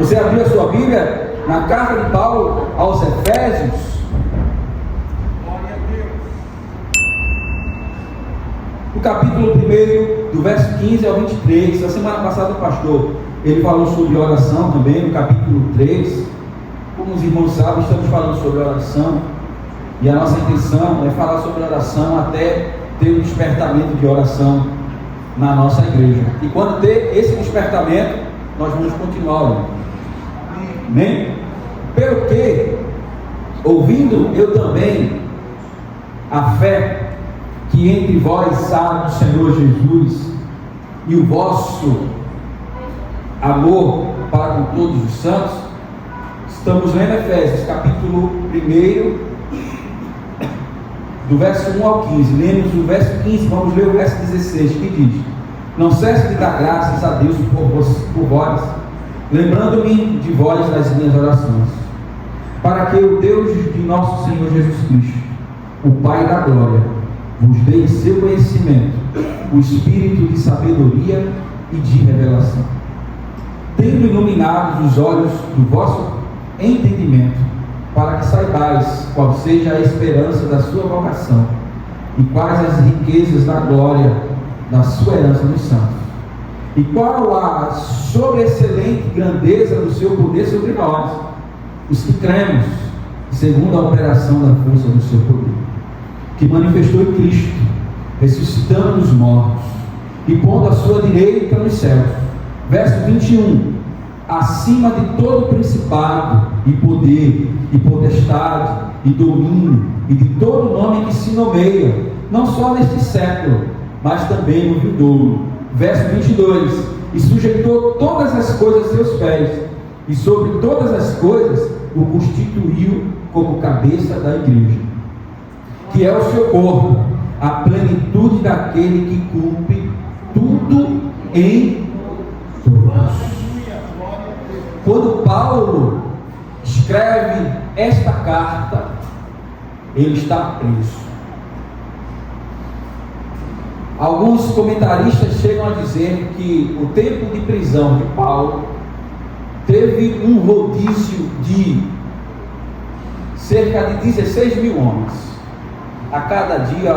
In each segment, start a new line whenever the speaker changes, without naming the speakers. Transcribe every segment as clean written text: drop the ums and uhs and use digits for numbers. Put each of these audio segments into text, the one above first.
Você abriu a sua Bíblia na carta de Paulo aos Efésios. No capítulo 1, do verso 15 ao 23. Na semana passada o pastor, ele falou sobre oração também, no capítulo 3. Como os irmãos sabem, estamos falando sobre oração. E a nossa intenção é falar sobre oração até ter um despertamento de oração na nossa igreja. E quando ter esse despertamento, nós vamos continuar orando. Amém? Pelo que, ouvindo eu também a fé que entre vós há no Senhor Jesus e o vosso amor para com todos os santos, estamos lendo Efésios, capítulo 1, do verso 1 ao 15. Lemos o verso 15, vamos ler o verso 16, que diz: não cesse de dar graças a Deus por vós, lembrando-me de vós nas minhas orações, para que o Deus de nosso Senhor Jesus Cristo, o Pai da glória, vos dê em seu conhecimento o espírito de sabedoria e de revelação, tendo iluminados os olhos do vosso entendimento, para que saibais qual seja a esperança da sua vocação e quais as riquezas da glória da sua herança nos santos, e qual a sobreexcelente grandeza do seu poder sobre nós, os que cremos, segundo a operação da força do seu poder, que manifestou em Cristo, ressuscitando os mortos e pondo a sua direita nos céus. Verso 21: acima de todo principado e poder e potestade e domínio e de todo nome que se nomeia, não só neste século, mas também no vindouro. Verso 22: e sujeitou todas as coisas a seus pés, e sobre todas as coisas o constituiu como cabeça da igreja, que é o seu corpo, a plenitude daquele que cumpre tudo em todos. Quando Paulo escreve esta carta, ele está preso. Alguns comentaristas chegam a dizer que o tempo de prisão de Paulo teve um rodízio de cerca de 16 mil homens. A cada dia,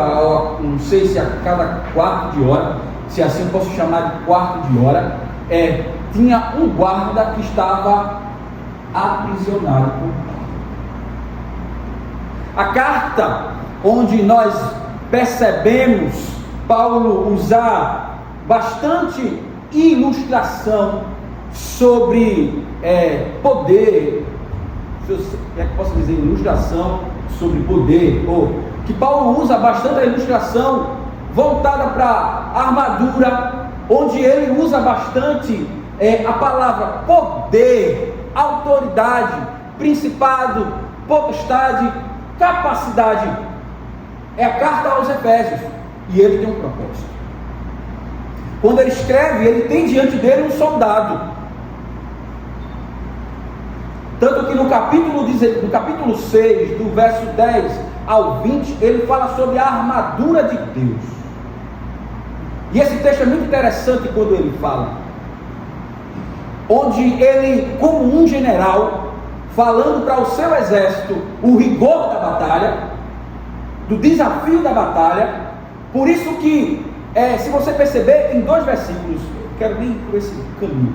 não sei se a cada quarto de hora, se assim eu posso chamar de quarto de hora, tinha um guarda que estava aprisionado por Paulo. A carta onde nós percebemos Paulo usar bastante ilustração sobre poder, posso dizer ilustração sobre poder, ou que Paulo usa bastante a ilustração voltada para a armadura, onde ele usa bastante a palavra poder, autoridade, principado, potestade, capacidade. É a carta aos Efésios, e ele tem um propósito. Quando ele escreve, ele tem diante dele um soldado. Tanto que no capítulo 6, do verso 10 ao 20, ele fala sobre a armadura de Deus. E esse texto é muito interessante quando ele fala, onde ele, como um general, falando para o seu exército o rigor da batalha, do desafio da batalha. Por isso que, se você perceber, em 2 versículos, quero nem ir por esse caminho,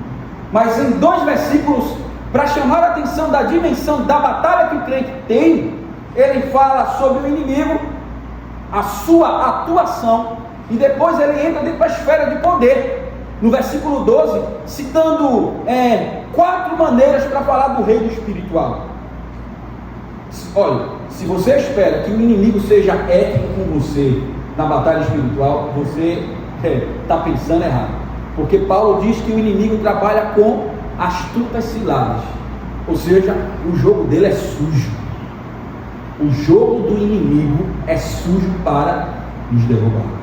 mas em 2 versículos, para chamar a atenção da dimensão da batalha que o crente tem, ele fala sobre o inimigo, a sua atuação, e depois ele entra dentro da esfera de poder, no versículo 12, citando 4 maneiras para falar do reino espiritual. Olha, se você espera que o inimigo seja ético com você na batalha espiritual, você está pensando errado, porque Paulo diz que o inimigo trabalha com astutas ciladas, ou seja, o jogo dele é sujo. O jogo do inimigo é sujo para nos derrubar.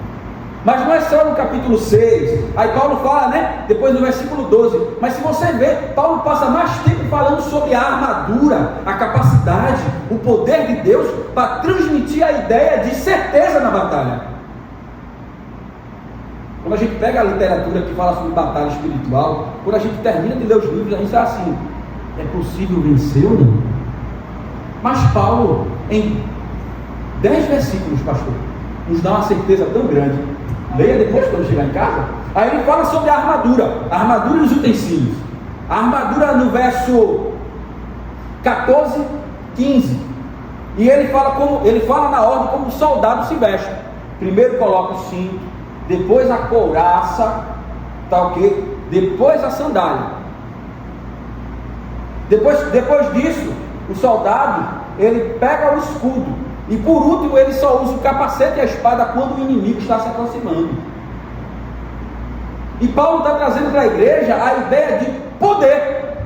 Mas não é só no capítulo 6, aí Paulo fala, depois no versículo 12, mas se você ver, Paulo passa mais tempo falando sobre a armadura, a capacidade, o poder de Deus, para transmitir a ideia de certeza na batalha. Quando a gente pega a literatura que fala sobre batalha espiritual, quando a gente termina de ler os livros, a gente está assim, é possível vencer ou não? Mas Paulo, em 10 versículos, pastor, nos dá uma certeza tão grande. Leia depois quando chegar em casa. Aí ele fala sobre a armadura e os utensílios. A armadura no verso 14, 15. E ele fala na ordem como o soldado se veste. Primeiro coloca o cinto, depois a couraça, tá ok? Depois a sandália. Depois disso, o soldado, ele pega o escudo. E por último, ele só usa o capacete e a espada quando o inimigo está se aproximando. E Paulo está trazendo para a igreja a ideia de poder,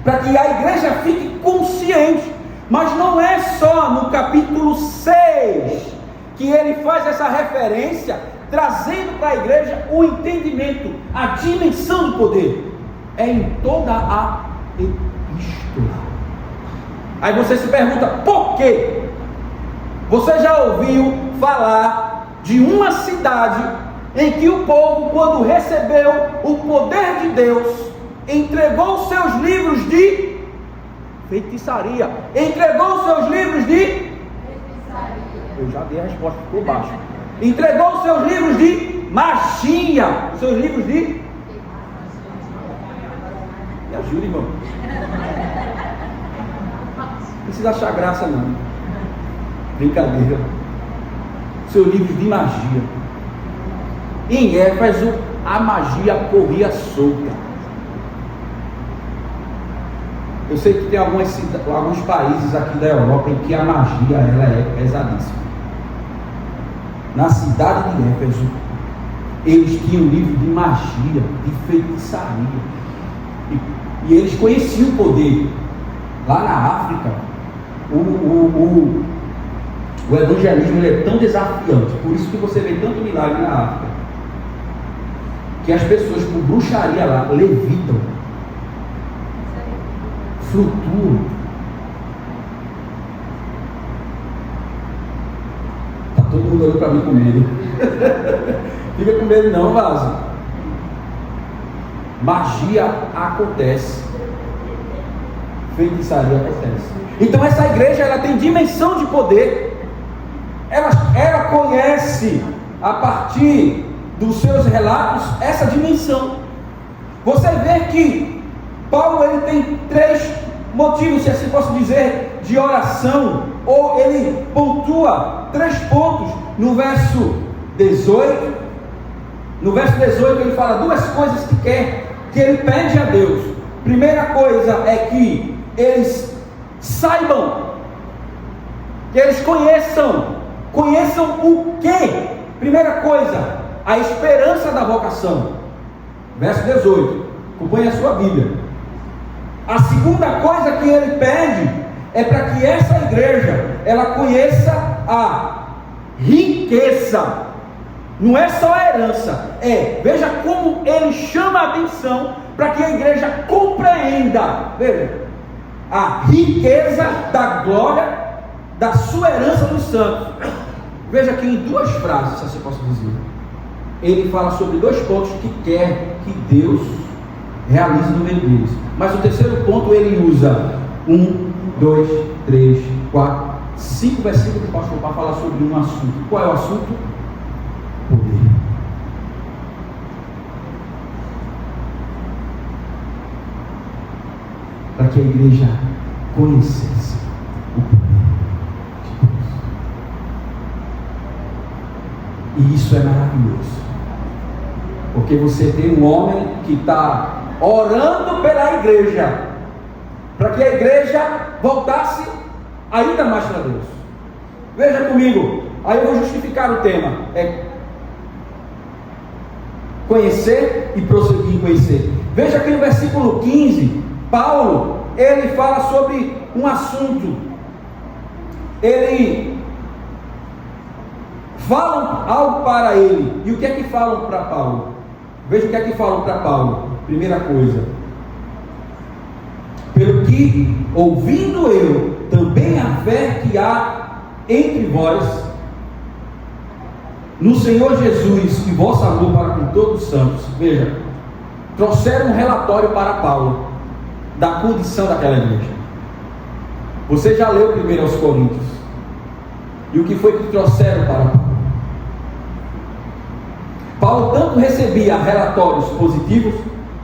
para que a igreja fique consciente. Mas não é só no capítulo 6 que ele faz essa referência, trazendo para a igreja o entendimento, a dimensão do poder. É em toda a epístola. Aí você se pergunta, por quê? Você já ouviu falar de uma cidade em que o povo, quando recebeu o poder de Deus, entregou seus livros de feitiçaria? Entregou seus livros de feitiçaria. Eu já dei a resposta, ficou baixo. Entregou seus livros de magia. Seus livros de... Me ajuda, irmão. Não precisa achar graça, não. Brincadeira. Seus livros de magia. Em Éfeso, a magia corria solta. Eu sei que tem alguns países aqui da Europa em que a magia ela é pesadíssima. Na cidade de Éfeso, eles tinham livro de magia, de feitiçaria. E eles conheciam o poder. Lá na África, o evangelismo ele é tão desafiante. Por isso que você vê tanto milagre na África. Que as pessoas com bruxaria lá levitam, flutuam. Tá todo mundo olhando para mim com medo. Fica com medo não, vaso. Magia acontece, feitiçaria acontece. Então essa igreja ela tem dimensão de poder. Ela conhece a partir dos seus relatos essa dimensão. Você vê que Paulo ele tem 3 motivos, se assim posso dizer, de oração, ou ele pontua 3 pontos no verso 18. No verso 18 ele fala 2 coisas que ele pede a Deus. Primeira coisa é que eles saibam, que eles conheçam o que? Primeira coisa, a esperança da vocação. Verso 18, acompanhe a sua Bíblia. A segunda coisa que ele pede é para que essa igreja ela conheça a riqueza. Não é só a herança, veja como ele chama a atenção para que a igreja compreenda, veja, a riqueza da glória da sua herança dos santos. Veja aqui em 2 frases, se assim posso dizer. Ele fala sobre 2 pontos que quer que Deus realize no meio deles. Mas o terceiro ponto ele usa 1, 2, 3, 4, 5 versículos, pastor, para falar sobre um assunto. Qual é o assunto? Poder. Para que a igreja conhecesse o poder de Deus. E isso é maravilhoso. Porque você tem um homem que está orando pela igreja, para que a igreja voltasse ainda mais para Deus. Veja comigo, aí eu vou justificar o tema. Conhecer e prosseguir em conhecer. Veja aqui no versículo 15, Paulo, ele fala sobre um assunto. Ele falam algo para ele. E o que é que falam para Paulo? Veja o que é que falam para Paulo. Primeira coisa, pelo que ouvindo eu também a fé que há entre vós no Senhor Jesus e vosso amor para com todos os santos. Veja, trouxeram um relatório para Paulo. da condição daquela igreja. Você já leu primeiro aos Coríntios. E o que foi que trouxeram para Paulo? Paulo tanto recebia relatórios positivos,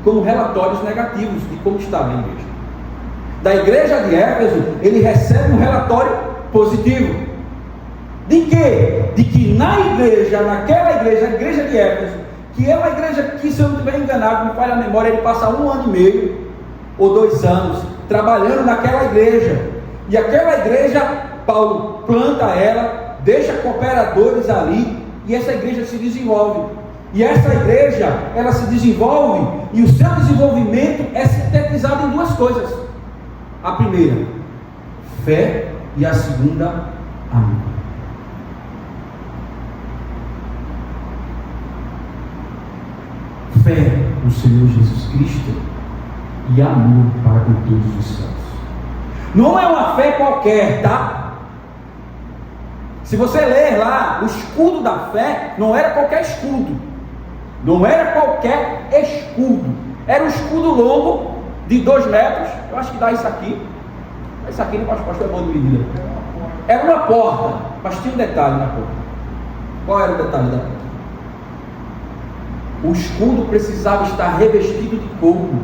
como relatórios negativos de como estava a igreja. Da igreja de Éfeso, ele recebe um relatório positivo. De quê? De que na igreja, naquela igreja, a igreja de Éfeso, que é uma igreja que, se eu não estiver enganado, me falha a memória, ele passa 1 ano e meio, ou 2 anos, trabalhando naquela igreja. E aquela igreja, Paulo planta ela, deixa cooperadores ali, e essa igreja se desenvolve. E essa igreja, ela se desenvolve, e o seu desenvolvimento é sintetizado em 2 coisas. A primeira, fé, e a segunda, amor. Fé no Senhor Jesus Cristo e amor para com todos os santos. Não é uma fé qualquer, tá? Se você ler lá, o escudo da fé não era qualquer escudo. Não era qualquer escudo. Era um escudo longo de 2 metros. Eu acho que dá isso aqui. Isso aqui não pode é bom de medida. Era uma porta, mas tinha um detalhe na porta. Qual era o detalhe da porta? O escudo precisava estar revestido de couro,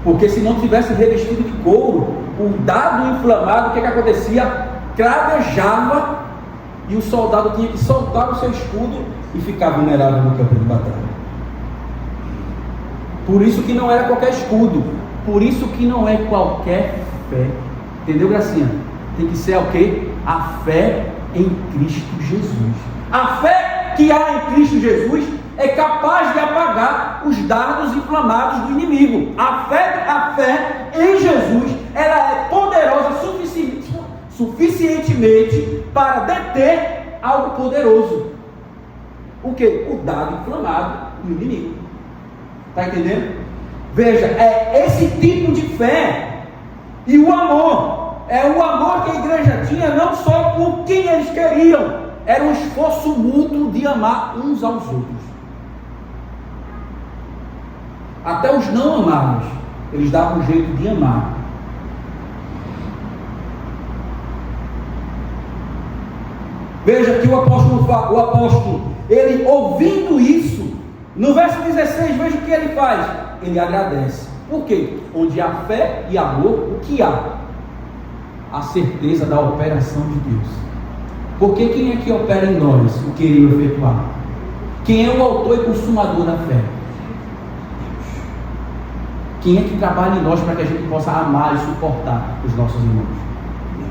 porque se não tivesse revestido de couro, o dardo inflamado, o que acontecia? Cravejava, e o soldado tinha que soltar o seu escudo e ficar vulnerável no campo de batalha. Por isso que não era qualquer escudo, por isso que não é qualquer fé. Entendeu, Gracinha? Tem que ser o quê? A fé em Cristo Jesus. A fé que há em Cristo Jesus é capaz de apagar os dardos inflamados do inimigo. A fé em Jesus, ela é poderosa suficientemente para deter algo poderoso. O que? O dardo inflamado do inimigo. Está entendendo? Veja, é esse tipo de fé. E o amor, é o amor que a igreja tinha, não só por quem eles queriam, era um esforço mútuo de amar uns aos outros. Até os não amados, eles davam um jeito de amar. Veja que o apóstolo, ele ouvindo isso, no verso 16, veja o que ele faz. Ele agradece. Por quê? Onde há fé e amor, o que há? A certeza da operação de Deus. Porque quem é que opera em nós o querer efetuar? Quem é o autor e consumador da fé? Quem é que trabalha em nós para que a gente possa amar e suportar os nossos irmãos? Deus.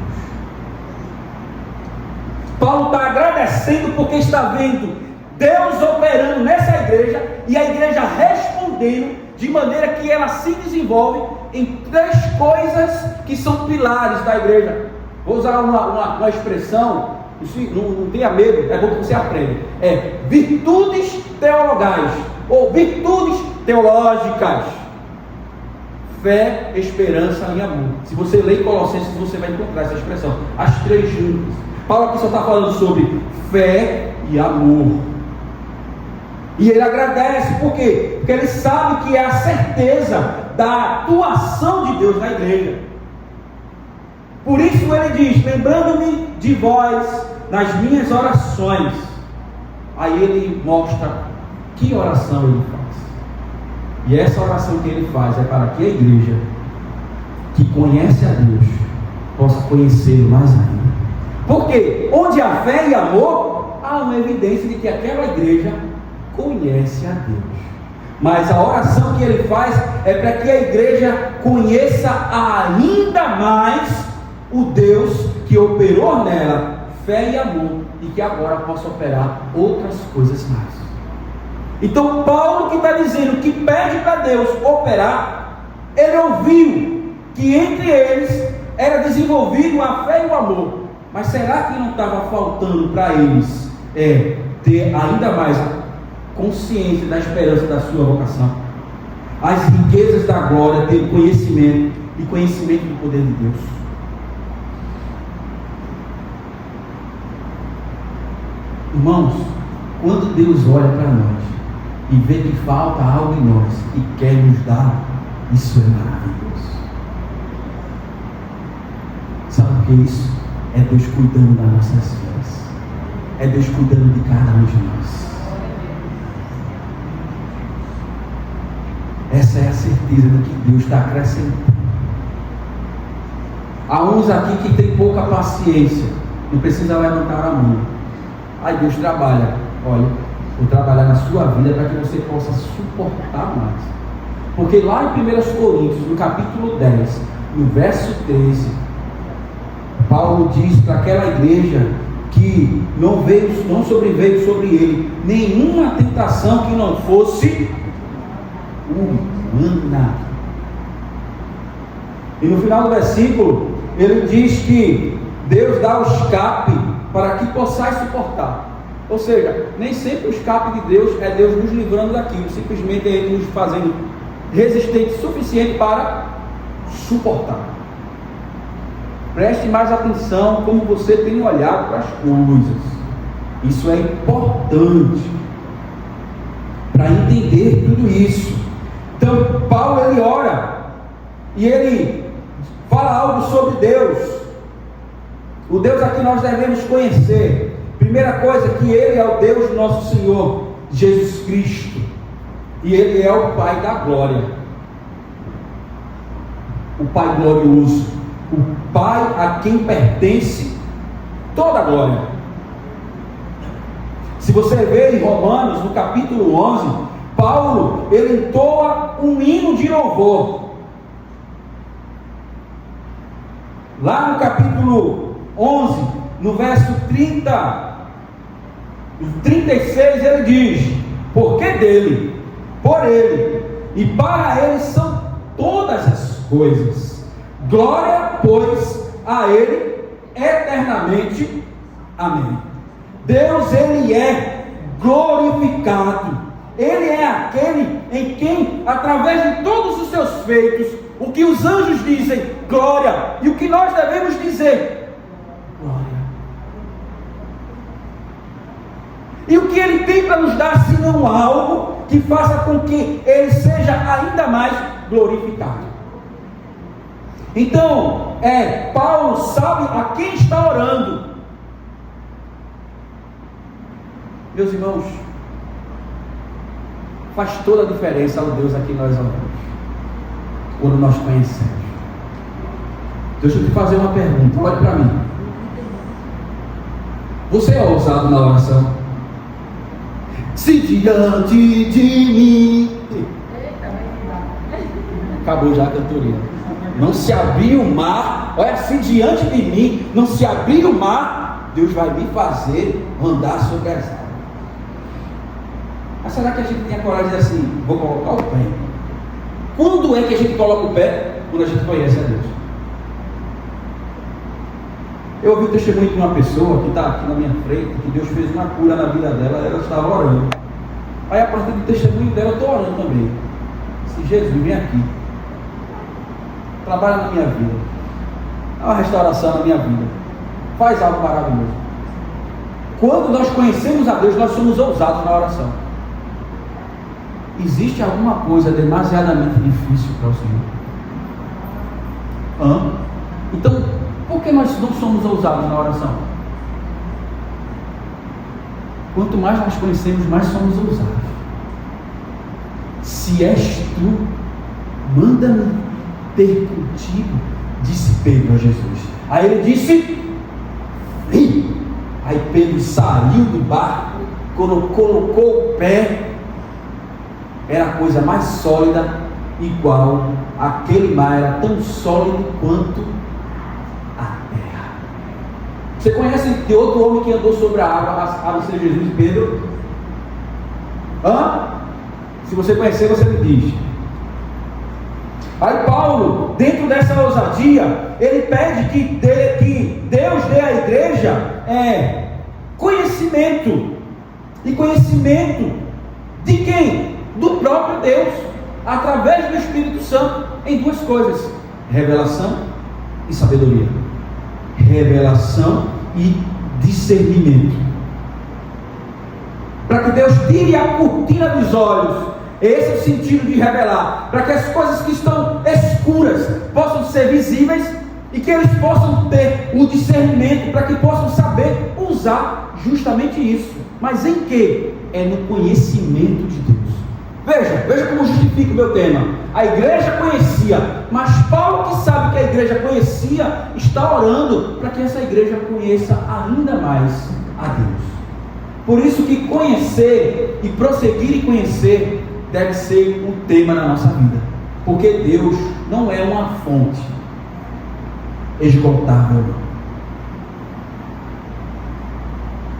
Paulo está agradecendo porque está vendo Deus operando nessa igreja e a igreja respondendo de maneira que ela se desenvolve em 3 coisas que são pilares da igreja. Vou usar uma expressão, não tenha medo, é bom que você aprenda. É virtudes teologais ou virtudes teológicas. Fé, esperança e amor. Se você ler Colossenses, você vai encontrar essa expressão. As 3 juntas. Paulo aqui só está falando sobre fé e amor. E ele agradece, por quê? Porque ele sabe que é a certeza da atuação de Deus na igreja. Por isso ele diz: lembrando-me de vós nas minhas orações. Aí ele mostra que oração ele faz. E essa oração que ele faz é para que a igreja que conhece a Deus possa conhecê-lo mais ainda. Porque onde há fé e amor, há uma evidência de que aquela igreja conhece a Deus. Mas a oração que ele faz é para que a igreja conheça ainda mais o Deus que operou nela fé e amor, e que agora possa operar outras coisas mais. Então Paulo, que está dizendo que pede para Deus operar, ele ouviu que entre eles era desenvolvido a fé e o amor. Mas será que não estava faltando para eles ter ainda mais consciência da esperança da sua vocação? As riquezas da glória, ter conhecimento e conhecimento do poder de Deus. Irmãos, quando Deus olha para nós e vê que falta algo em nós e quer nos dar, Isso é maravilhoso. Sabe o que é isso? É Deus cuidando das nossas vidas. É Deus cuidando de cada um de nós. Essa é a certeza de que Deus está acrescentando. Há uns aqui que tem pouca paciência, não precisa levantar a mão. Aí Deus trabalha. Olha, vou trabalhar na sua vida para que você possa suportar mais. Porque lá em 1 Coríntios, no capítulo 10, no verso 13, Paulo diz para aquela igreja que não sobreveio sobre ele nenhuma tentação que não fosse humana. E no final do versículo ele diz que Deus dá o escape para que possais suportar. Ou seja, nem sempre o escape de Deus é Deus nos livrando daquilo, simplesmente é Ele nos fazendo resistente o suficiente para suportar. Preste mais atenção como você tem olhado para as coisas. Isso é importante para entender tudo isso. Então Paulo ele ora e ele fala algo sobre Deus. O Deus a que nós devemos conhecer. Primeira coisa, que Ele é o Deus do nosso Senhor Jesus Cristo, e Ele é o Pai da glória, o Pai glorioso, o Pai a quem pertence toda a glória. Se você vê em Romanos, no capítulo 11, Paulo, ele entoa um hino de louvor. Lá no capítulo 11, no verso 36, ele diz: porque dele, por ele e para ele são todas as coisas. Glória, pois, a ele eternamente. Amém. Deus, ele é glorificado. Ele é aquele em quem, através de todos os seus feitos, o que os anjos dizem, glória, e o que nós devemos dizer, glória. E o que Ele tem para nos dar, senão algo que faça com que Ele seja ainda mais glorificado. Então, Paulo sabe a quem está orando. Meus irmãos, faz toda a diferença ao Deus a quem nós oramos, quando nós conhecemos. Deixa eu te fazer uma pergunta, olhe para mim. Você é ousado na oração? Se diante de mim... Acabou já a cantoria. Não se abrir o mar, olha, se diante de mim não se abrir o mar, Deus vai me fazer andar sobre as águas. Mas será que a gente tem a coragem de dizer assim, vou colocar o pé? Quando é que a gente coloca o pé? Quando a gente conhece a Deus. Eu ouvi o testemunho de uma pessoa que está aqui na minha frente, que Deus fez uma cura na vida dela, ela estava orando. Aí a partir do testemunho dela, eu estou orando também. Disse, Jesus, vem aqui. Trabalha na minha vida. Dá uma restauração na minha vida. Faz algo maravilhoso. Quando nós conhecemos a Deus, nós somos ousados na oração. Existe alguma coisa demasiadamente difícil para o Senhor? Então, por que nós não somos ousados na oração? Quanto mais nós conhecemos, mais somos ousados. Se és tu, manda-me ter contigo, disse Pedro a Jesus. Aí ele disse, vem. Aí Pedro saiu do barco, quando colocou o pé, era a coisa mais sólida, igual aquele mar, era tão sólido quanto a terra. Você conhece de outro homem que andou sobre a água, a não ser Jesus e Pedro? Se você conhecer, você me diz. Aí Paulo, dentro dessa ousadia, ele pede que Deus dê à igreja conhecimento. E conhecimento de quem? Do próprio Deus, através do Espírito Santo, em duas coisas: revelação e sabedoria. Revelação e discernimento. Para que Deus tire a cortina dos olhos Esse é o sentido de revelar, para que as coisas que estão escuras possam ser visíveis e que eles possam ter o discernimento, para que possam saber usar justamente isso. Mas em que? É no conhecimento de Deus. Veja como justifica o meu tema. A igreja conhecia, mas Paulo, que sabe que a igreja conhecia, está orando para que essa igreja conheça ainda mais a Deus. Por isso que conhecer e prosseguir em conhecer deve ser o tema da nossa vida, porque Deus não é uma fonte esgotável.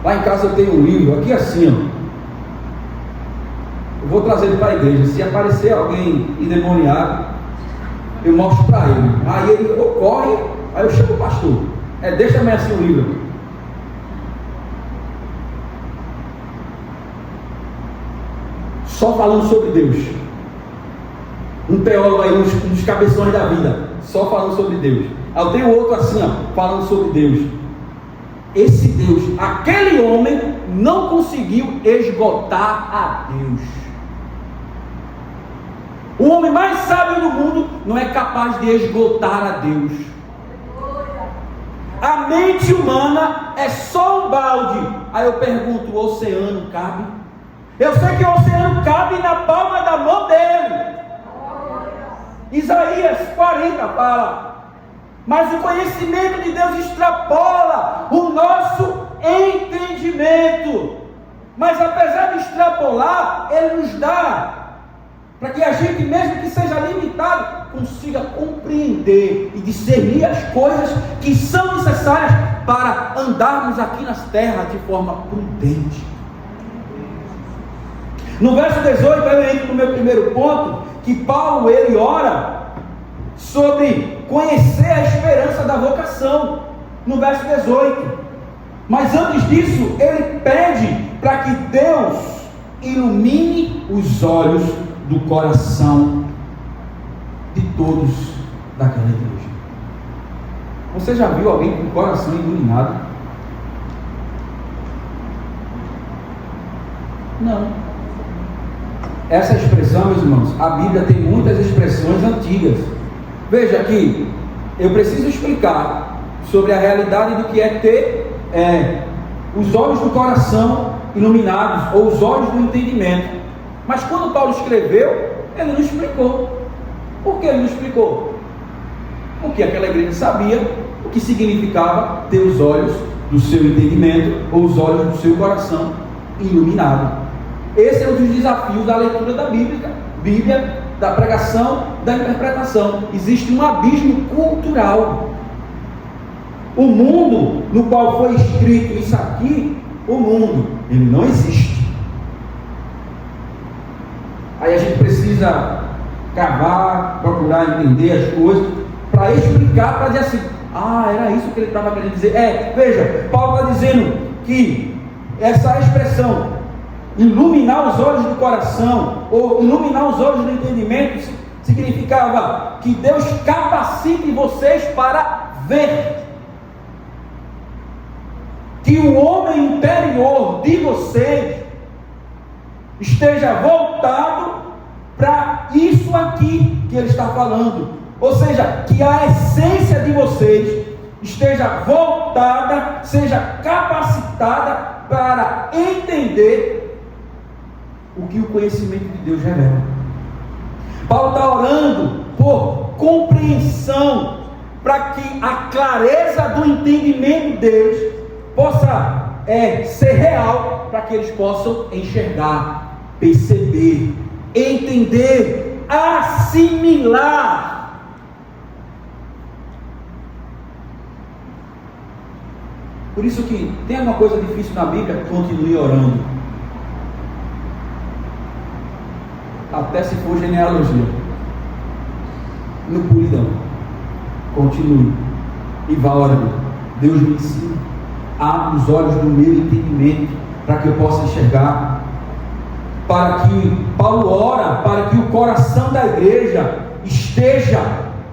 Lá em casa eu tenho um livro, aqui assim, ó. Eu vou trazer ele para a igreja. Se aparecer alguém endemoniado, eu mostro para ele. Aí ele corre, aí eu chamo o pastor. Deixa-me assim o livro. Só falando sobre Deus. Um teólogo aí, um dos cabeções da vida, só falando sobre Deus. Aí eu tenho outro assim, ó, falando sobre Deus. Esse Deus, aquele homem não conseguiu esgotar a Deus. O homem mais sábio do mundo não é capaz de esgotar a Deus. A mente humana é só um balde. Aí eu pergunto, o oceano cabe? Eu sei que o oceano cabe na palma da mão dele. Isaías 40 fala. Mas o conhecimento de Deus extrapola o nosso entendimento. Mas apesar de extrapolar, Ele nos dá, para que a gente, mesmo que seja limitado, consiga compreender e discernir as coisas que são necessárias para andarmos aqui nas terras de forma prudente. No verso 18, eu entro no meu primeiro ponto, que Paulo, ele ora sobre conhecer a esperança da vocação, no verso 18. Mas antes disso, ele pede para que Deus ilumine os olhos do coração de todos daquela igreja. Você já viu alguém com o coração iluminado? Não. Essa expressão, meus irmãos, a Bíblia tem muitas expressões antigas. Veja que eu preciso explicar sobre a realidade do que é ter os olhos do coração iluminados, ou os olhos do entendimento. Mas quando Paulo escreveu, ele não explicou. Por que ele não explicou? Porque aquela igreja sabia o que significava ter os olhos do seu entendimento, ou os olhos do seu coração iluminado. Esse é um dos desafios da leitura da Bíblia, da pregação, da interpretação. Existe um abismo cultural. O mundo no qual foi escrito isso aqui, o mundo, ele não existe. Aí a gente precisa cavar, procurar entender as coisas, para explicar, para dizer assim, era isso que ele estava querendo dizer. Veja, Paulo está dizendo que essa expressão, iluminar os olhos do coração, ou iluminar os olhos do entendimento, significava que Deus capacite vocês para ver. Que o homem interior de vocês esteja voltado para isso aqui que ele está falando. Ou seja, que a essência de vocês esteja voltada, seja capacitada para entender o que o conhecimento de Deus revela. Paulo está orando por compreensão, para que a clareza do entendimento deles possa ser real, para que eles possam enxergar, perceber, entender, assimilar. Por isso que tem uma coisa difícil na Bíblia, continue orando. Até se for genealogia. No pulidão. Continue. E vá orando. Deus me ensina. Abre os olhos do meu entendimento, para que eu possa enxergar. Para que Paulo ora, para que o coração da igreja esteja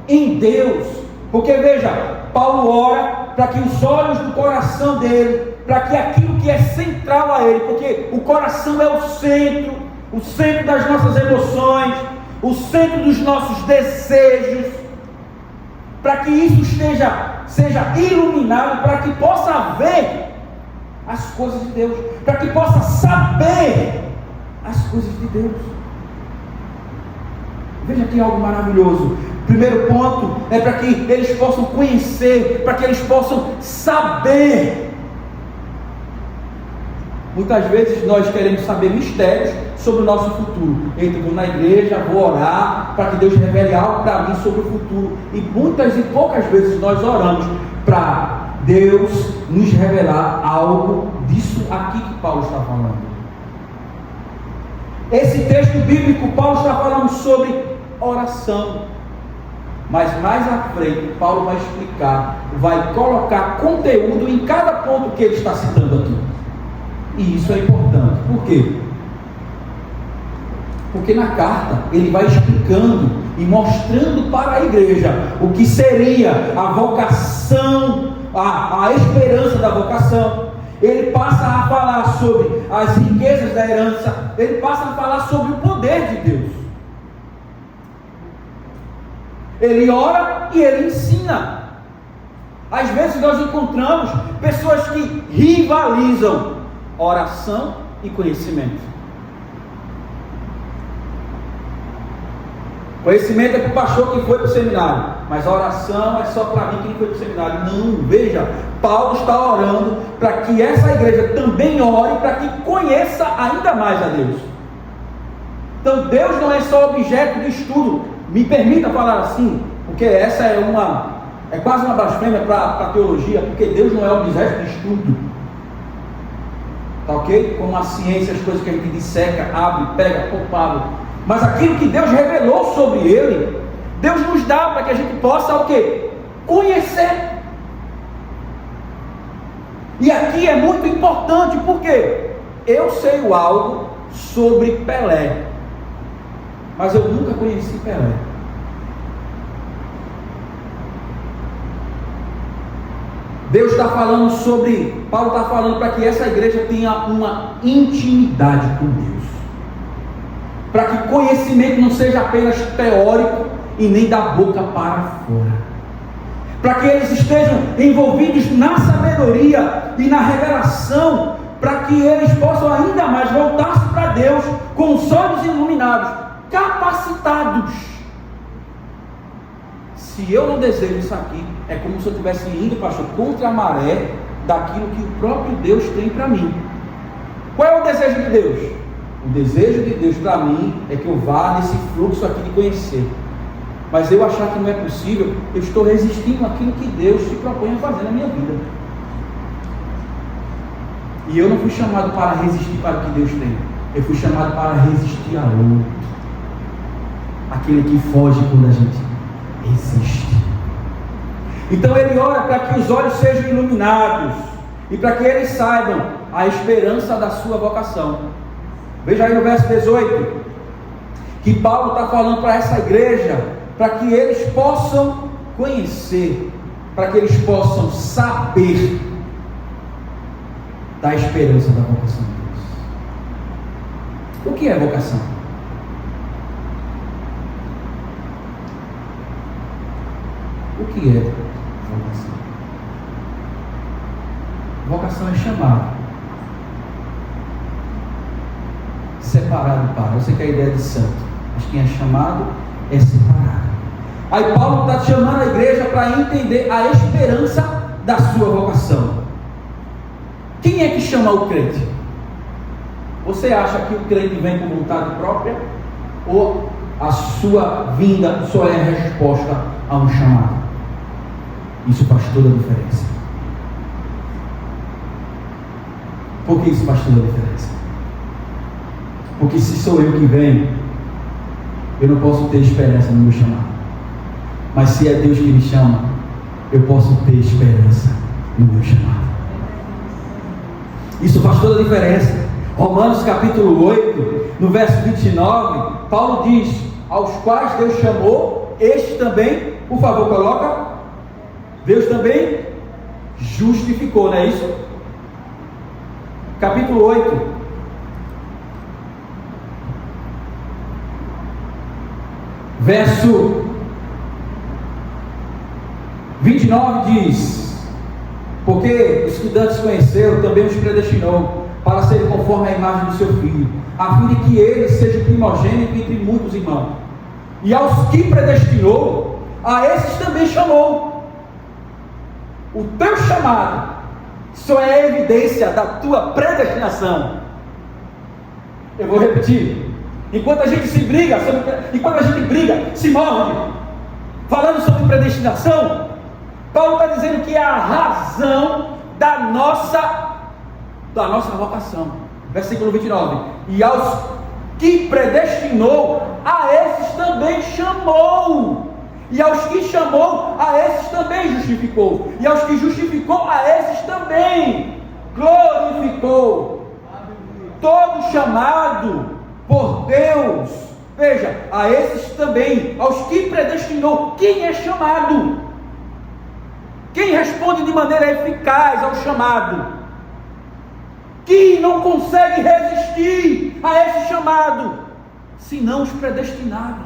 em Deus. Porque veja, Paulo ora para que os olhos do coração dele, para que aquilo que é central a ele, porque o coração é o centro, o centro das nossas emoções, o centro dos nossos desejos, para que isso seja iluminado, para que possa ver as coisas de Deus, para que possa saber as coisas de Deus. Veja aqui algo maravilhoso. Primeiro ponto é para que eles possam conhecer, para que eles possam saber. Muitas vezes nós queremos saber mistérios sobre o nosso futuro. Então, vou na igreja, vou orar para que Deus revele algo para mim sobre o futuro. E muitas e poucas vezes nós oramos para Deus nos revelar algo disso aqui que Paulo está falando. Esse texto bíblico, Paulo está falando sobre oração. Mas mais à frente, Paulo vai explicar, vai colocar conteúdo em cada ponto que ele está citando aqui. E isso é importante. Por quê? Porque na carta ele vai explicando e mostrando para a igreja o que seria a vocação, a esperança da vocação. Ele passa a falar sobre as riquezas da herança, ele passa a falar sobre o poder de Deus. Ele ora e ele ensina. Às vezes nós encontramos pessoas que rivalizam oração e conhecimento. Conhecimento é para o pastor que foi para o seminário, mas a oração é só para mim que não foi para o seminário. Não, veja, Paulo está orando para que essa igreja também ore, para que conheça ainda mais a Deus. Então Deus não é só objeto de estudo. Me permita falar assim, porque essa é quase uma blasfêmia para a teologia, porque Deus não é objeto de estudo. Tá ok? Como a ciência, as coisas que a gente disseca, abre, pega, palpável. Mas aquilo que Deus revelou sobre ele, Deus nos dá para que a gente possa o quê? Conhecer. E aqui é muito importante, porque eu sei algo sobre Pelé, mas eu nunca conheci Pelé. Deus está falando sobre, Paulo está falando para que essa igreja tenha uma intimidade com Deus, para que conhecimento não seja apenas teórico e nem da boca para fora, para que eles estejam envolvidos na sabedoria e na revelação, para que eles possam ainda mais voltar-se para Deus com os olhos iluminados, capacitados. Se eu não desejo isso aqui, é como se eu estivesse indo, pastor, contra a maré daquilo que o próprio Deus tem para mim. Qual é o desejo de Deus? O desejo de Deus para mim é que eu vá nesse fluxo aqui de conhecer. Mas eu achar que não é possível, eu estou resistindo àquilo que Deus se propõe a fazer na minha vida. E eu não fui chamado para resistir para o que Deus tem. Eu fui chamado para resistir a outro. Aquele que foge quando a gente resiste. Então ele ora para que os olhos sejam iluminados e para que eles saibam a esperança da sua vocação. Veja aí no verso 18 que Paulo está falando para essa igreja, para que eles possam conhecer, para que eles possam saber da esperança da vocação de Deus. O que é vocação? O que é vocação? Vocação é chamado, separado para. Eu sei que é a ideia de santo, mas quem é chamado é separado. Aí Paulo está chamando a igreja para entender a esperança da sua vocação. Quem é que chama o crente? Você acha que o crente vem por vontade própria? Ou a sua vinda só é a resposta a um chamado? Isso faz toda a diferença. Por que isso faz toda a diferença? Porque se sou eu que venho, eu não posso ter esperança no meu chamado. Mas se é Deus que me chama, eu posso ter esperança no meu chamado. Isso faz toda a diferença. Romanos capítulo 8, no verso 29, Paulo diz: aos quais Deus chamou, este também, por favor, coloca, Deus também justificou, não é isso? Capítulo 8, Verso 29 diz: porque os que antes conheceu, também os predestinou, para serem conforme a imagem do seu Filho, a fim de que ele seja primogênito entre muitos irmãos. E aos que predestinou, a esses também chamou. O teu chamado só é a evidência da tua predestinação. Eu vou repetir. Enquanto a gente briga, se morde, falando sobre predestinação, Paulo está dizendo que é a razão da nossa vocação. Versículo 29. E aos que predestinou, a esses também chamou. E aos que chamou, a esses também justificou. E aos que justificou, a esses também glorificou. Todo chamado por Deus, veja, a esses também, aos que predestinou. Quem é chamado? Quem responde de maneira eficaz ao chamado? Quem não consegue resistir a esse chamado, senão os predestinados?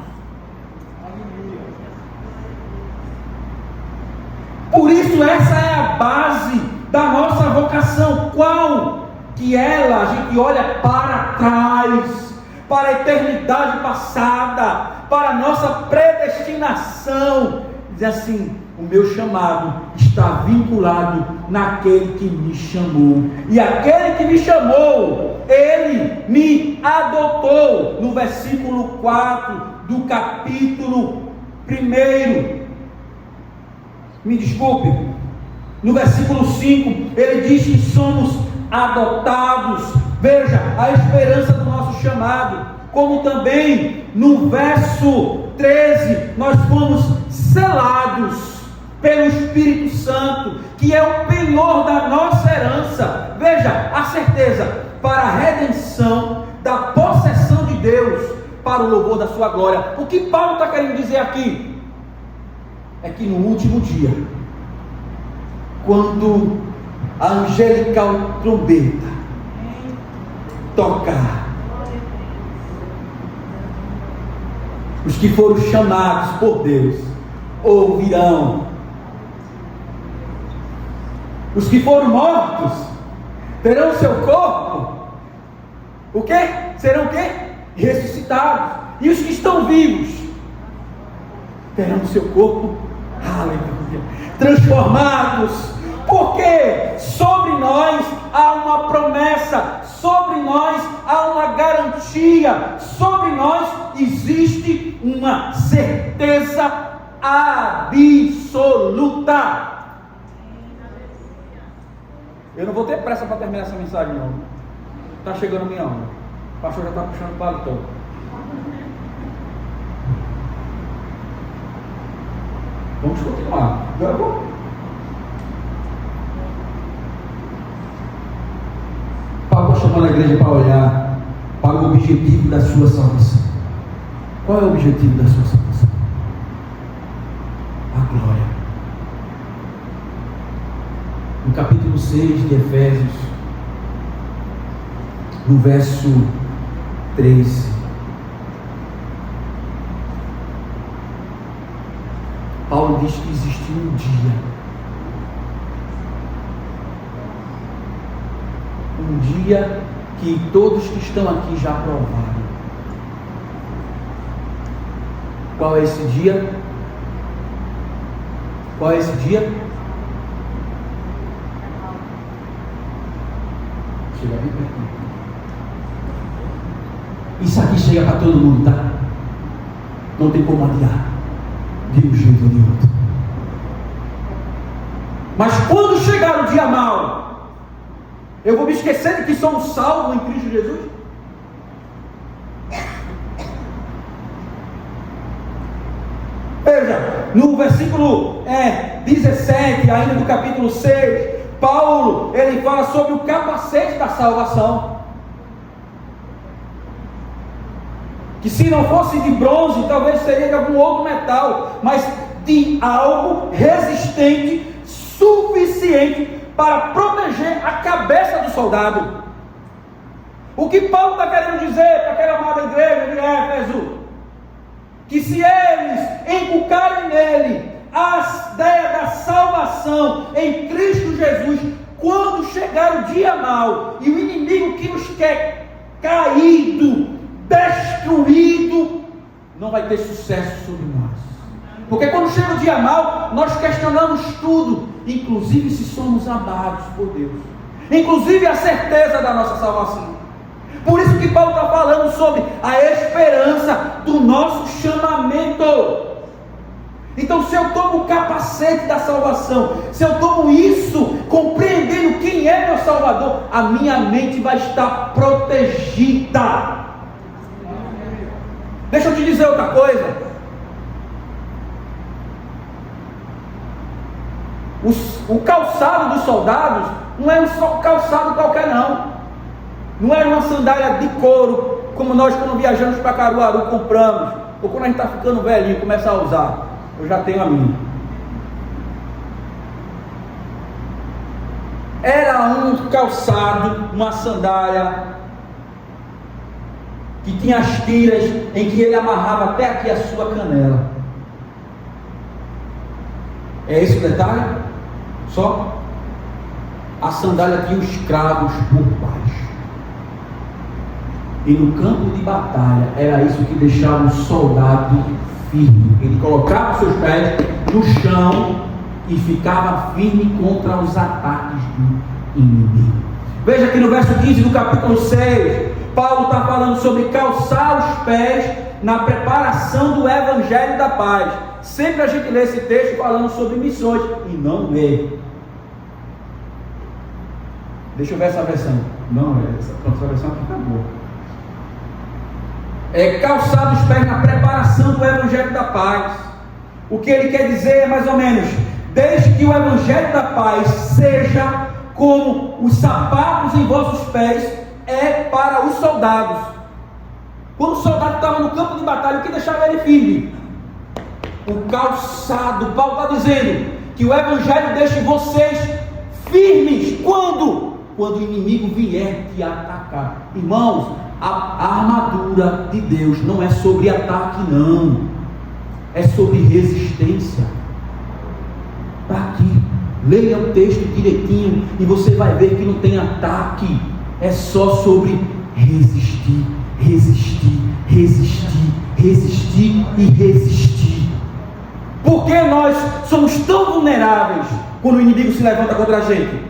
Por isso essa é a base da nossa vocação. Qual? Que ela, a gente olha para trás, para a eternidade passada, para a nossa predestinação, diz assim: o meu chamado está vinculado naquele que me chamou, e aquele que me chamou, ele me adotou. No versículo 4 do capítulo 1, me desculpe, no versículo 5, ele diz que somos adotados. Veja a esperança do nosso chamado. Como também no verso 13, nós fomos selados pelo Espírito Santo, que é o penhor da nossa herança. Veja a certeza, para a redenção da possessão de Deus, para o louvor da sua glória. O que Paulo está querendo dizer aqui é que no último dia, quando a angelical trombeta tocar, os que foram chamados por Deus ouvirão. Os que foram mortos terão seu corpo, o quê? Serão o quê? Ressuscitados. E os que estão vivos terão seu corpo, aleluia, transformados. Porque sobre nós há uma promessa, sobre nós há uma garantia, sobre nós existe uma certeza absoluta. Eu não vou ter pressa para terminar essa mensagem, não. Está chegando a minha hora. O pastor já está puxando o paletó. Vamos continuar. Paulo está chamando a igreja para olhar para o objetivo da sua salvação. Qual é o objetivo da sua salvação? A glória. No capítulo 6 de Efésios, no verso 13, Paulo diz que existe um dia que todos que estão aqui já provaram. Qual é esse dia? Qual é esse dia? Chega bem pertinho. Isso aqui chega para todo mundo, tá? Não tem como adiar, de um jeito ou de outro. Mas quando chegar o dia mau, eu vou me esquecer de que somos salvos em Cristo Jesus? Veja, no versículo 17, ainda do capítulo 6, Paulo, ele fala sobre o capacete da salvação. Que se não fosse de bronze, talvez seria de algum outro metal, mas de algo resistente, suficiente para proteger a cabeça do soldado. O que Paulo está querendo dizer para aquela amada igreja de Éfeso? que se eles inculcarem nele a ideia da salvação em Cristo Jesus, quando chegar o dia mau e o inimigo que nos quer caído, destruído, não vai ter sucesso sobre nós. Porque quando chega o dia mau, nós questionamos tudo, inclusive se somos amados por Deus, inclusive a certeza da nossa salvação. Por isso que Paulo está falando sobre a esperança do nosso chamamento. Então, se eu tomo o capacete da salvação, se eu tomo isso, compreendendo quem é meu Salvador, a minha mente vai estar protegida. Deixa eu te dizer outra coisa. O calçado dos soldados não é um calçado qualquer não. Não era uma sandália de couro, como nós quando viajamos para Caruaru compramos, ou quando a gente está ficando velhinho, começa a usar. Eu já tenho a minha. Era um calçado, uma sandália, que tinha as tiras em que ele amarrava até aqui a sua canela. É esse o detalhe? Só? A sandália tinha os cravos por baixo. E no campo de batalha, era isso que deixava o soldado firme. Ele colocava seus pés no chão e ficava firme contra os ataques do inimigo. Veja que no verso 15 do capítulo 6, Paulo está falando sobre calçar os pés na preparação do Evangelho da Paz. Sempre a gente lê esse texto falando sobre missões, e não é. Deixa eu ver essa versão. Não é essa versão aqui está boa. É calçar os pés na preparação do Evangelho da Paz. O que ele quer dizer é mais ou menos: desde que o Evangelho da Paz seja como os sapatos em vossos pés é para os soldados. Quando o soldado estava no campo de batalha, o que deixava ele firme? O calçado. Paulo está dizendo que o Evangelho deixa vocês firmes. Quando? Quando o inimigo vier te atacar. Irmãos, a armadura de Deus não é sobre ataque, não. É sobre resistência. Está aqui. Leia o texto direitinho e você vai ver que não tem ataque. É só sobre resistir, resistir, resistir, resistir e resistir. Por que nós somos tão vulneráveis quando o inimigo se levanta contra a gente?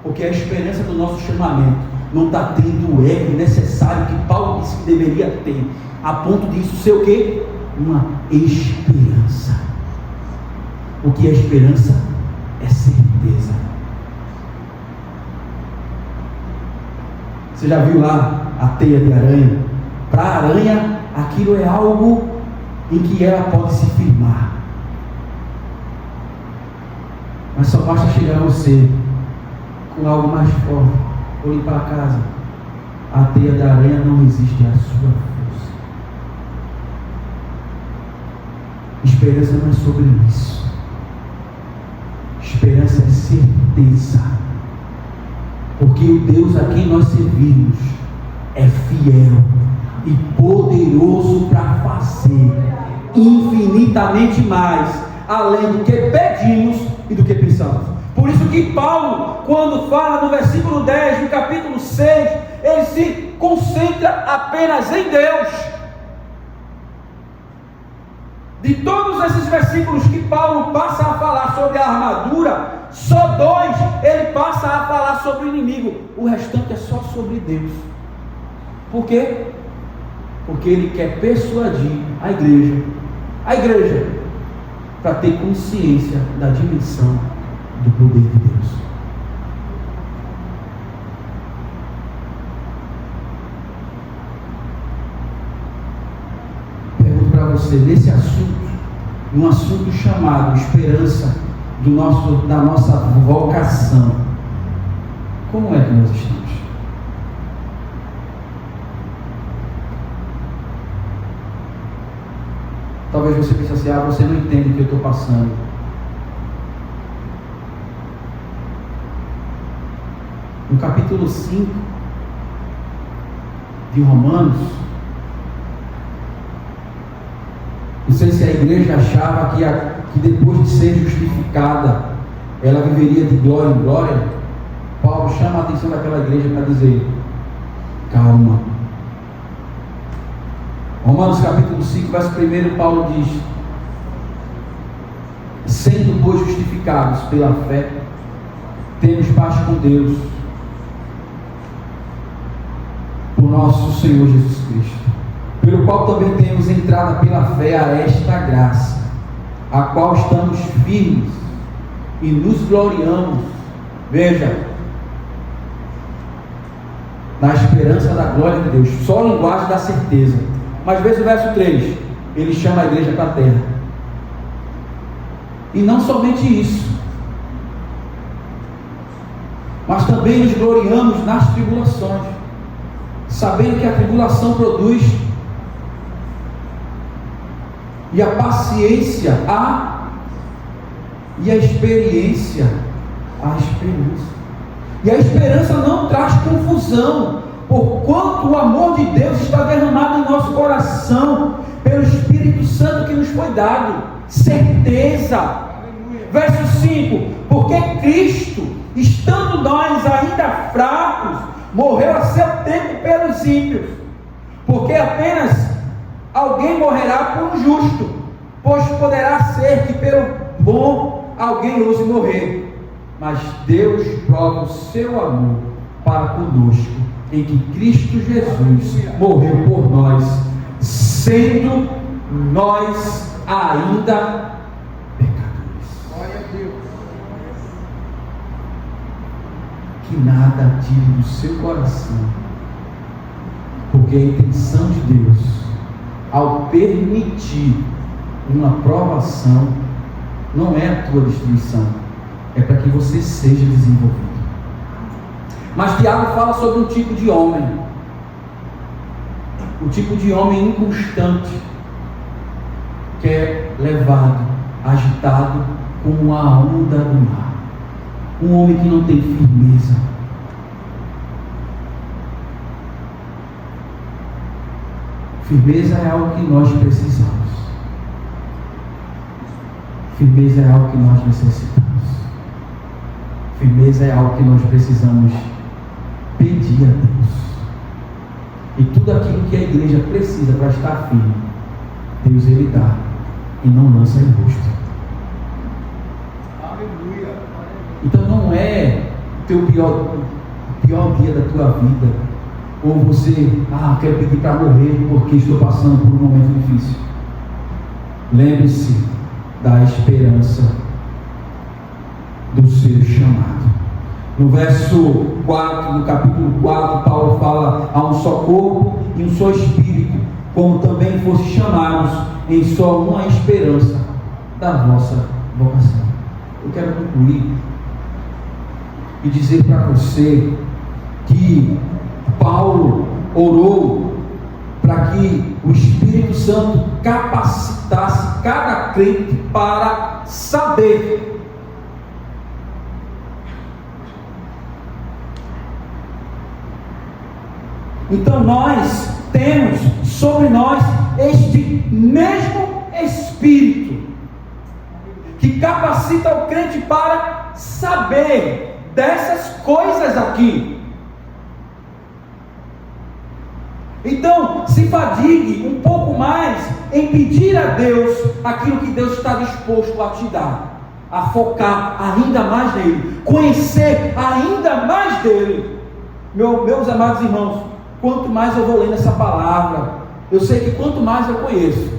Porque a esperança do nosso chamamento não está tendo o eco necessário que Paulo disse que deveria ter, a ponto disso ser o quê? Uma esperança. O que é esperança? É certeza. Você já viu lá a teia de aranha? Para a aranha, aquilo é algo em que ela pode se firmar. Mas só basta chegar a você com algo mais forte. Olhe para casa. A teia da aranha não existe, é a sua força. Esperança não é sobre isso. Esperança é certeza. Porque o Deus a quem nós servimos é fiel e poderoso para fazer infinitamente mais, além do que pedimos e do que pensamos. Por isso que Paulo, quando fala no versículo 10 do capítulo 6, ele se concentra apenas em Deus. De todos esses versículos que Paulo passa a falar sobre a armadura, só 2 ele passa a falar sobre o inimigo. O restante é só sobre Deus. Por quê? Porque ele quer persuadir a igreja, para ter consciência da dimensão do poder de Deus. Pergunto para você, nesse assunto, um assunto chamado esperança da nossa vocação, como é que nós estamos? Talvez você pense assim: você não entende o que eu estou passando. No capítulo 5 de Romanos, sei se a igreja achava que depois de ser justificada, ela viveria de glória em glória. Paulo chama a atenção daquela igreja para dizer: calma. Romanos capítulo 5, verso 1, Paulo diz: sendo, pois, justificados pela fé, temos paz com Deus, por nosso Senhor Jesus Cristo, pelo qual também temos entrada pela fé a esta graça, a qual estamos firmes e nos gloriamos, veja, na esperança da glória de Deus. Só a linguagem da certeza. Mas veja o verso 3, ele chama a igreja para a terra. E não somente isso, mas também nos gloriamos nas tribulações, sabendo que a tribulação produz, e a paciência e a experiência a esperança. E a esperança não traz confusão, porquanto o amor de Deus está derramado em nosso coração pelo Espírito Santo que nos foi dado. Certeza. Verso 5: porque Cristo, estando nós ainda fracos, morreu a seu tempo pelos ímpios, porque apenas alguém morrerá por um justo, pois poderá ser que pelo bom alguém ouse morrer. Mas Deus prova o seu amor para conosco, em que Cristo Jesus morreu por nós, sendo nós ainda pecadores.
Glória a Deus.
Que nada tire do seu coração, porque a intenção de Deus, ao permitir uma provação, não é a tua destruição, é para que você seja desenvolvido. Mas Tiago fala sobre um tipo de homem, o tipo de homem inconstante, que é levado, agitado como a onda do mar, um homem que não tem firmeza. Firmeza é algo que nós precisamos. Firmeza é algo que nós necessitamos. Firmeza é algo que nós precisamos pedir a Deus. E tudo aquilo que a igreja precisa para estar firme, Deus Ele dá e não lança em rosto.
Aleluia.
Então não é o teu pior dia da tua vida, ou você, quero pedir para morrer porque estou passando por um momento difícil. Lembre-se da esperança do seu chamado. No verso 4, no capítulo 4, Paulo fala: há um só corpo e um só espírito, como também fosse chamados em só uma esperança da vossa vocação. Eu quero concluir e dizer para você que Paulo orou para que o Espírito Santo capacitasse cada crente para saber Então nós temos sobre nós este mesmo Espírito que capacita o crente para saber dessas coisas aqui. Então se fadigue um pouco mais em pedir a Deus aquilo que Deus está disposto a te dar, a focar ainda mais nele, conhecer ainda mais dele. Meus amados irmãos, quanto mais eu vou lendo essa palavra, eu sei que quanto mais eu conheço,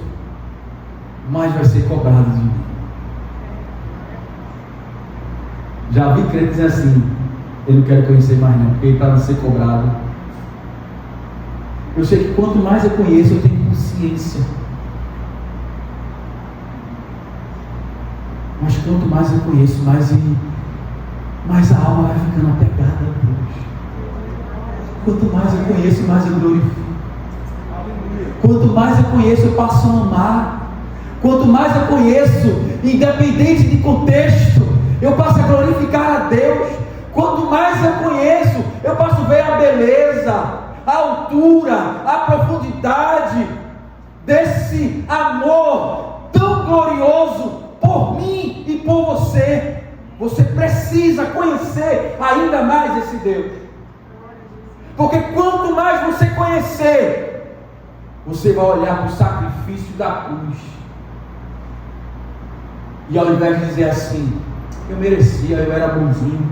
mais vai ser cobrado de mim. Já vi crente dizer assim: eu não quero conhecer mais não, porque para não ser cobrado. Eu sei que quanto mais eu conheço, eu tenho consciência. Mas quanto mais eu conheço, mais a alma vai ficando apegada a Deus. Quanto mais eu conheço, mais eu glorifico. Quanto mais eu conheço, eu passo a amar. Quanto mais eu conheço, independente de contexto, eu passo a glorificar a Deus. Quanto mais eu conheço, eu passo a ver a beleza, a altura, a profundidade desse amor tão glorioso por mim e por você. Você precisa conhecer ainda mais esse Deus. Porque quanto mais você conhecer, você vai olhar para o sacrifício da cruz. E ao invés de dizer assim, eu merecia, eu era bonzinho,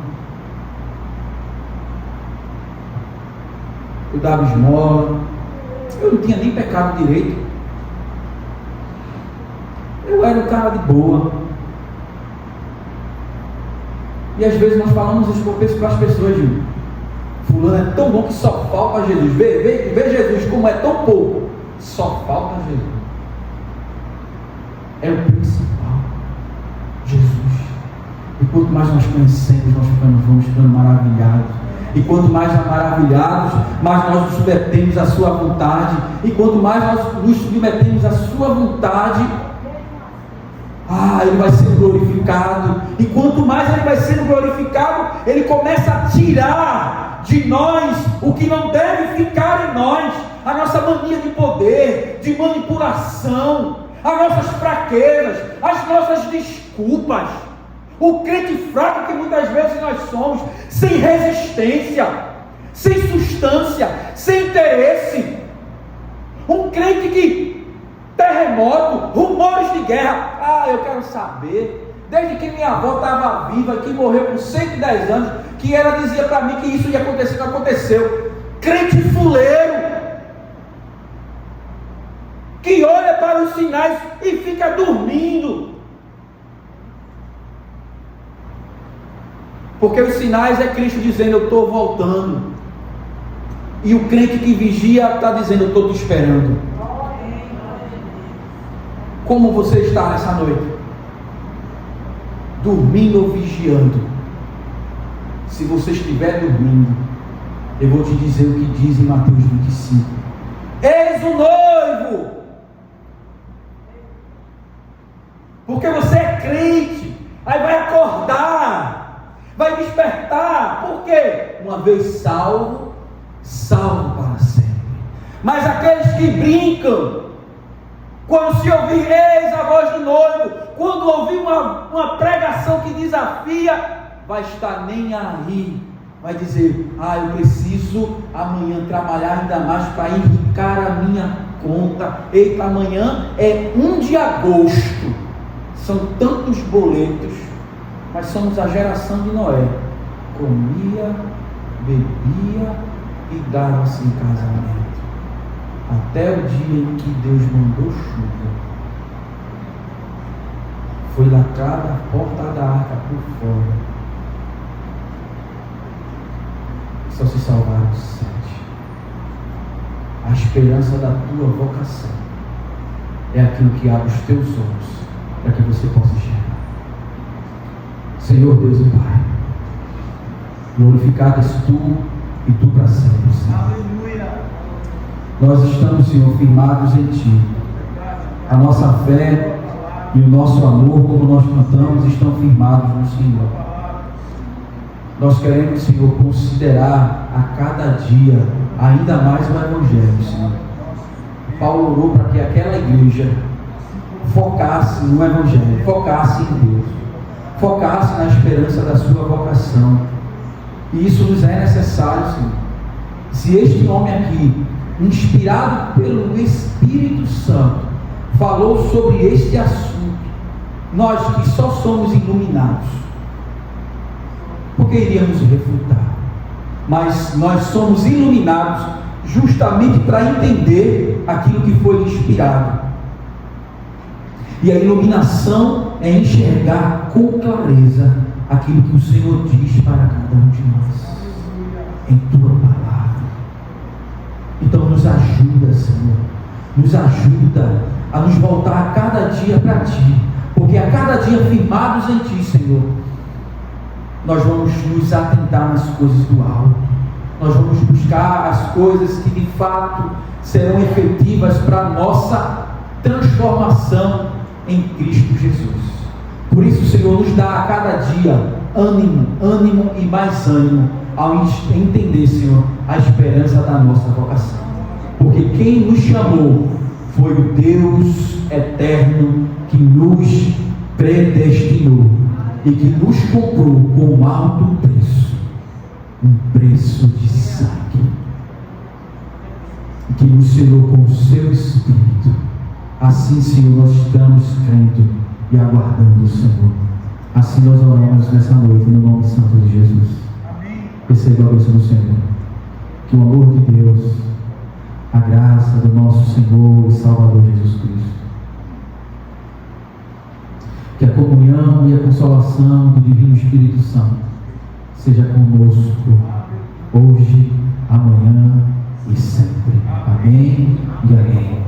eu dava esmola, eu não tinha nem pecado direito, eu era um cara de boa. E às vezes nós falamos isso para as pessoas, Gil. Fulano é tão bom que só falta Jesus. Vê Jesus como é tão pouco, só falta Jesus. É o principal, Jesus. E quanto mais nós conhecemos, nós vamos ficando maravilhados. E quanto mais maravilhados, mais nós nos submetemos à sua vontade. E quanto mais nós nos submetemos à sua vontade, Ele vai sendo glorificado. E quanto mais Ele vai sendo glorificado, Ele começa a tirar de nós o que não deve ficar em nós. A nossa mania de poder, de manipulação, as nossas fraquezas, as nossas desculpas. O crente fraco que muitas vezes nós somos, sem resistência, sem substância, sem interesse. Um crente que terremoto, rumores de guerra. Eu quero saber. Desde que minha avó estava viva, que morreu com 110 anos, que ela dizia para mim que isso ia acontecer, não aconteceu. Crente fuleiro, que olha para os sinais e fica dormindo. Porque os sinais é Cristo dizendo, eu estou voltando. E o crente que vigia está dizendo, eu estou te esperando. Como você está nessa noite? Dormindo ou vigiando? Se você estiver dormindo, eu vou te dizer o que diz em Mateus 25. Eis o noivo. Porque você é crente, aí vai acordar, vai despertar. Por quê? Uma vez salvo, salvo para sempre. Mas aqueles que brincam, quando se ouvir eis a voz do noivo, quando ouvir uma pregação que desafia, vai estar nem aí, vai dizer, eu preciso amanhã trabalhar ainda mais para enricar a minha conta. Eita, amanhã é 1 de agosto, são tantos boletos, mas somos a geração de Noé, comia, bebia e dava-se em casamento, até o dia em que Deus mandou chuva, foi lacrada a porta da arca por fora, só se salvaram 7. A esperança da tua vocação é aquilo que abre os teus olhos para que você possa enxergar. Senhor Deus e Pai, glorificado és tu e tu para sempre, Senhor. Aleluia. Nós estamos, Senhor, firmados em ti. A nossa fé e o nosso amor, como nós cantamos, estão firmados no Senhor. Nós queremos, Senhor, considerar a cada dia ainda mais o Evangelho, Senhor. Paulo orou para que aquela igreja focasse no Evangelho, focasse em Deus, focasse na esperança da sua vocação. E isso nos é necessário, Senhor. Se este homem aqui, inspirado pelo Espírito Santo, falou sobre este assunto, nós que só somos iluminados, porque iríamos refutar? Mas nós somos iluminados justamente para entender aquilo que foi inspirado. E a iluminação é enxergar com clareza aquilo que o Senhor diz para cada um de nós, em tua palavra. Então nos ajuda, Senhor, nos ajuda a nos voltar a cada dia para ti, porque a cada dia firmados em ti, Senhor, nós vamos nos atentar nas coisas do alto, nós vamos buscar as coisas que de fato serão efetivas para a nossa transformação em Cristo Jesus. Por isso, Senhor, nos dá a cada dia ânimo e mais ânimo ao entender, Senhor, a esperança da nossa vocação, porque quem nos chamou foi o Deus eterno que nos predestinou e que nos comprou com um alto preço, um preço de sangue, que nos selou com o seu Espírito. Assim, Senhor, nós estamos crendo e aguardando o Senhor. Assim nós oramos nessa noite, no nome santo de Jesus. Receba a bênção do Senhor. Que o amor de Deus, a graça do nosso Senhor e Salvador Jesus Cristo, que a comunhão e a consolação do Divino Espírito Santo seja conosco hoje, amanhã e sempre. Amém e amém.